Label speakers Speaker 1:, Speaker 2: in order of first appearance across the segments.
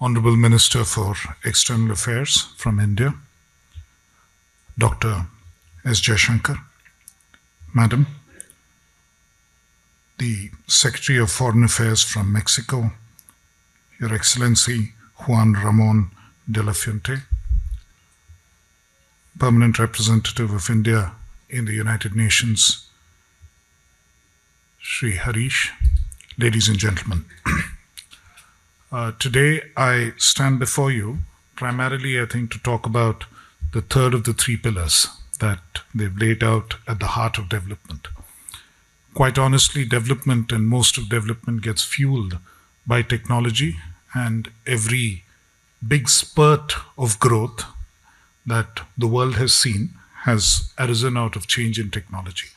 Speaker 1: Honorable Minister for External Affairs from India, Dr. S. Jaishankar, Madam, the Secretary of Foreign Affairs from Mexico, Your Excellency Juan Ramon de la Fuente, Permanent Representative of India in the United Nations, Shri Harish, ladies and gentlemen. Today I stand before you primarily, I think, to talk about the third of the three pillars that they've laid out at the heart of development. Quite honestly, development and most of development gets fueled by technology, and every big spurt of growth that the world has seen has arisen out of change in technology.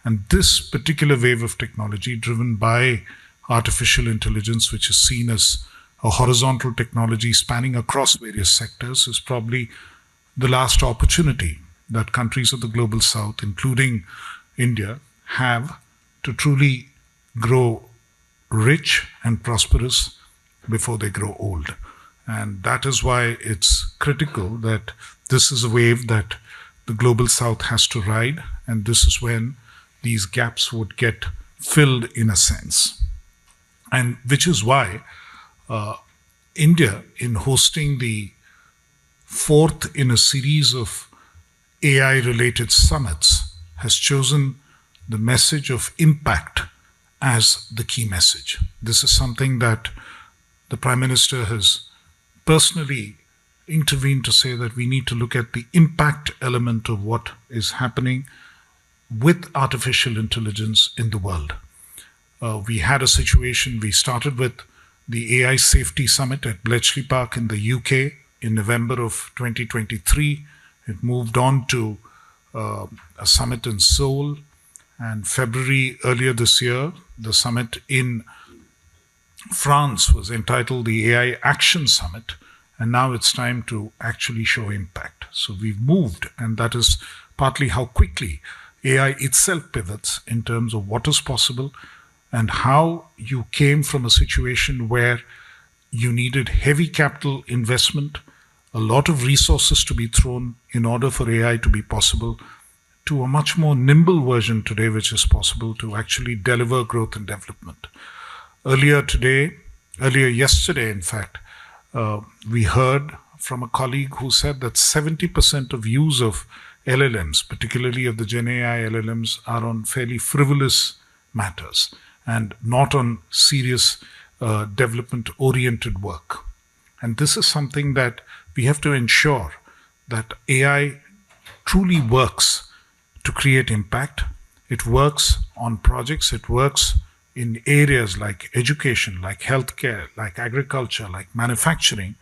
Speaker 1: And this particular wave of technology, driven by artificial intelligence, which is seen as a horizontal technology spanning across various sectors, is probably the last opportunity that countries of the global south, including India, have to truly grow rich and prosperous before they grow old. And that is why it's critical that this is a wave that the global south has to ride, and this is when these gaps would get filled in a sense. And which is why India, in hosting the fourth in a series of AI-related summits, has chosen the message of impact as the key message. This is something that the Prime Minister has personally intervened to say that we need to look at the impact element of what is happening with artificial intelligence in the world. We had a situation, we started with the AI Safety Summit at Bletchley Park in the UK in November of 2023. It moved on to a summit in Seoul, and February earlier this year, the summit in France was entitled the AI Action Summit, and now it's time to actually show impact. So we've moved, and that is partly how quickly AI itself pivots in terms of what is possible and how you came from a situation where you needed heavy capital investment, a lot of resources to be thrown in order for AI to be possible, to a much more nimble version today, which is possible to actually deliver growth and development. Earlier yesterday, in fact, we heard from a colleague who said that 70% of use of LLMs, particularly of the Gen AI LLMs, are on fairly frivolous matters and not on serious development-oriented work. And this is something that we have to ensure that AI truly works to create impact. It works on projects, it works in areas like education, like healthcare, like agriculture, like manufacturing,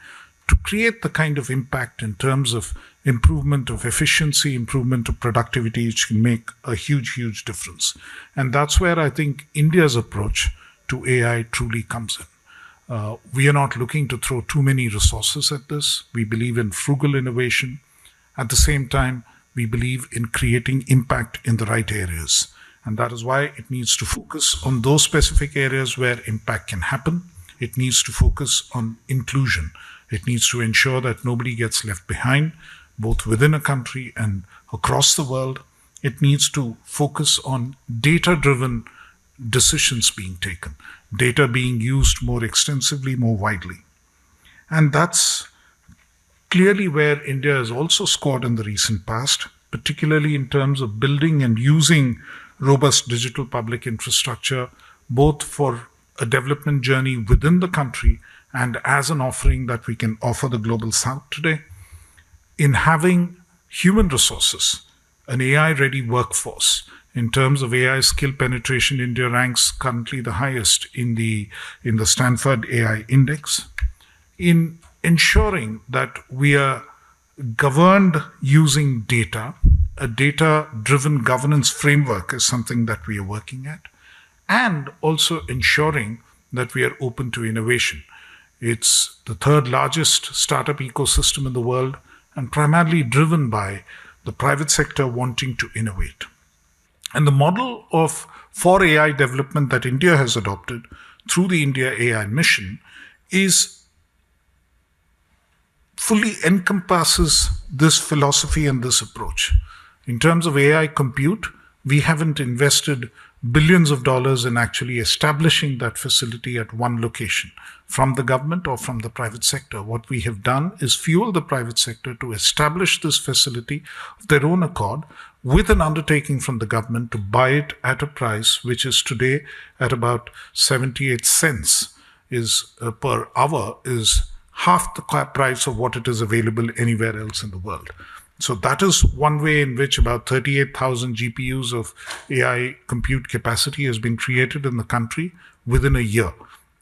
Speaker 1: to create the kind of impact in terms of improvement of efficiency, improvement of productivity, which can make a huge, huge difference. And that's where I think India's approach to AI truly comes in. We are not looking to throw too many resources at this. We believe in frugal innovation. At the same time, we believe in creating impact in the right areas. And that is why it needs to focus on those specific areas where impact can happen. It needs to focus on inclusion. It needs to ensure that nobody gets left behind, both within a country and across the world. It needs to focus on data-driven decisions being taken, data being used more extensively, more widely. And that's clearly where India has also scored in the recent past, particularly in terms of building and using robust digital public infrastructure, both for a development journey within the country and as an offering that we can offer the global south today, in having human resources, an AI-ready workforce. In terms of AI skill penetration, India ranks currently the highest in the Stanford AI Index. In ensuring that we are governed using data, a data-driven governance framework is something that we are working at, and also ensuring that we are open to innovation. It's the third largest startup ecosystem in the world and primarily driven by the private sector wanting to innovate. And the model for AI development that India has adopted through the IndiaAI Mission is fully encompasses this philosophy and this approach. In terms of AI compute, we haven't invested billions of dollars in actually establishing that facility at one location from the government or from the private sector. What we have done is fuel the private sector to establish this facility of their own accord with an undertaking from the government to buy it at a price which is today at about 78 cents per hour, is half the price of what it is available anywhere else in the world. So that is one way in which about 38,000 GPUs of AI compute capacity has been created in the country within a year.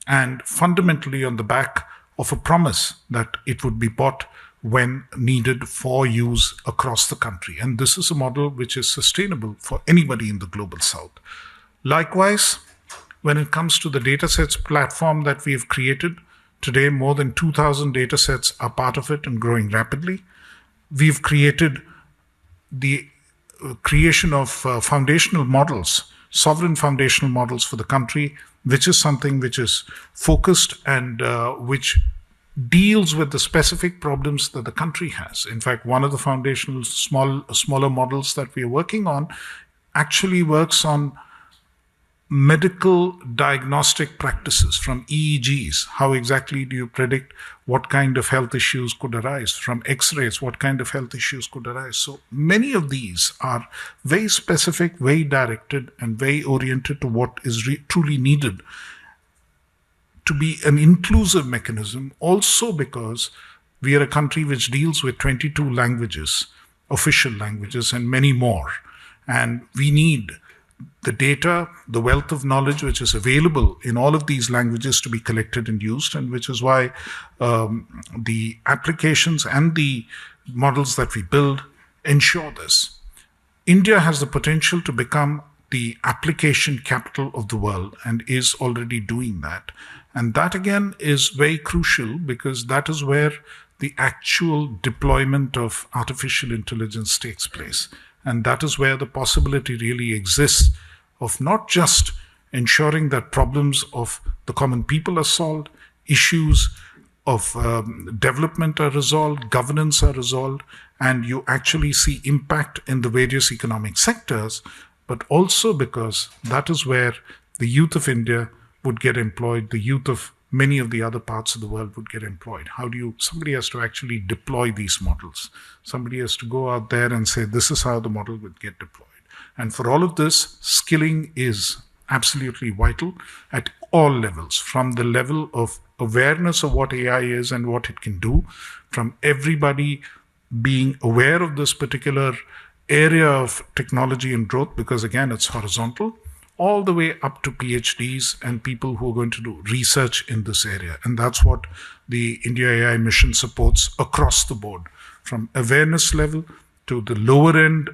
Speaker 1: And fundamentally on the back of a promise that it would be bought when needed for use across the country. And this is a model which is sustainable for anybody in the global south. Likewise, when it comes to the datasets platform that we have created, today more than 2,000 datasets are part of it and growing rapidly. We've created the creation of foundational models, sovereign foundational models for the country, which is something which is focused and which deals with the specific problems that the country has. In fact, one of the foundational smaller models that we are working on actually works on medical diagnostic practices from EEGs. How exactly do you predict what kind of health issues could arise? From X-rays, what kind of health issues could arise? So many of these are very specific, very directed, and very oriented to what is truly needed to be an inclusive mechanism, also because we are a country which deals with 22 languages, official languages, and many more. And we need the data, the wealth of knowledge which is available in all of these languages to be collected and used, and which is why the applications and the models that we build ensure this. India has the potential to become the application capital of the world and is already doing that. And that again is very crucial because that is where the actual deployment of artificial intelligence takes place. And that is where the possibility really exists of not just ensuring that problems of the common people are solved, issues of development are resolved, governance are resolved, and you actually see impact in the various economic sectors, but also because that is where the youth of India would get employed, the youth of many of the other parts of the world would get employed. Somebody has to actually deploy these models. Somebody has to go out there and say, this is how the model would get deployed. And for all of this, skilling is absolutely vital at all levels, from the level of awareness of what AI is and what it can do, from everybody being aware of this particular area of technology and growth, because again, it's horizontal, all the way up to PhDs and people who are going to do research in this area. And that's what the IndiaAI Mission supports across the board, from awareness level to the lower end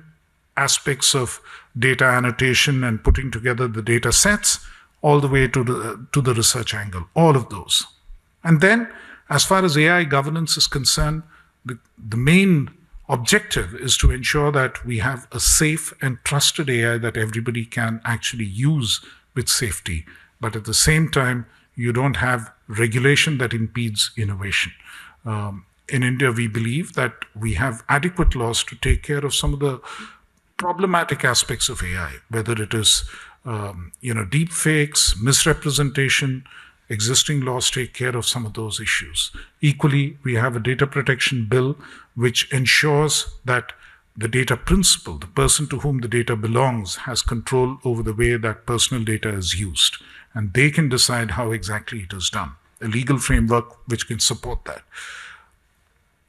Speaker 1: aspects of data annotation and putting together the data sets, all the way to the research angle, all of those. And then, as far as AI governance is concerned, the main objective is to ensure that we have a safe and trusted AI that everybody can actually use with safety. But at the same time, you don't have regulation that impedes innovation. In India, we believe that we have adequate laws to take care of some of the problematic aspects of AI, whether it is deep fakes, misrepresentation. Existing laws take care of some of those issues. Equally, we have a data protection bill which ensures that the data principal, the person to whom the data belongs, has control over the way that personal data is used. And they can decide how exactly it is done. A legal framework which can support that.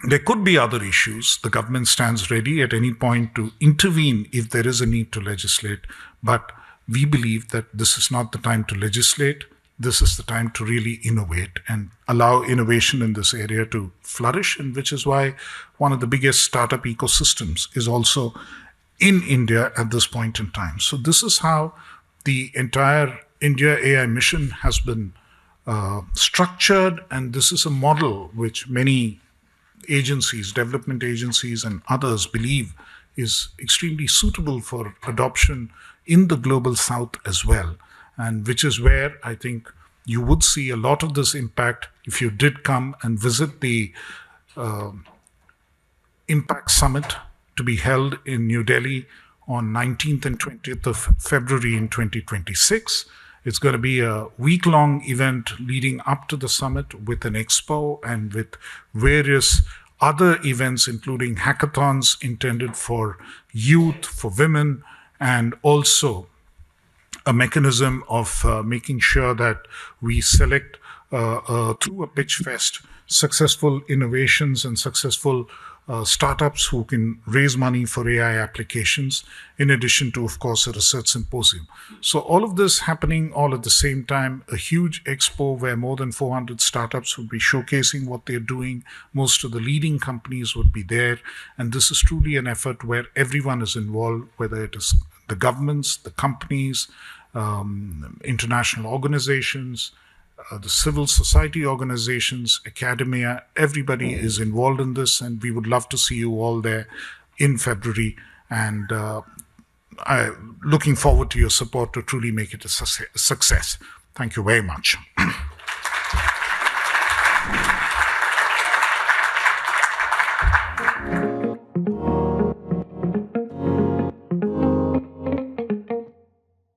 Speaker 1: There could be other issues. The government stands ready at any point to intervene if there is a need to legislate. But we believe that this is not the time to legislate. This is the time to really innovate and allow innovation in this area to flourish, and which is why one of the biggest startup ecosystems is also in India at this point in time. So this is how the entire IndiaAI mission has been structured, and this is a model which many agencies, development agencies and others believe is extremely suitable for adoption in the global south as well. And which is where I think you would see a lot of this impact if you did come and visit the Impact Summit to be held in New Delhi on 19th and 20th of February in 2026. It's going to be a week-long event leading up to the summit with an expo and with various other events, including hackathons intended for youth, for women, and also a mechanism of making sure that we select through a pitch fest successful innovations and successful startups who can raise money for AI applications, in addition to, of course, a research symposium. So all of this happening all at the same time, a huge expo where more than 400 startups would be showcasing what they're doing. Most of the leading companies would be there. And this is truly an effort where everyone is involved, whether it is the governments, the companies, international organizations, the civil society organizations, academia, everybody is involved in this, and we would love to see you all there in February. And I'm looking forward to your support to truly make it a success. Thank you very much.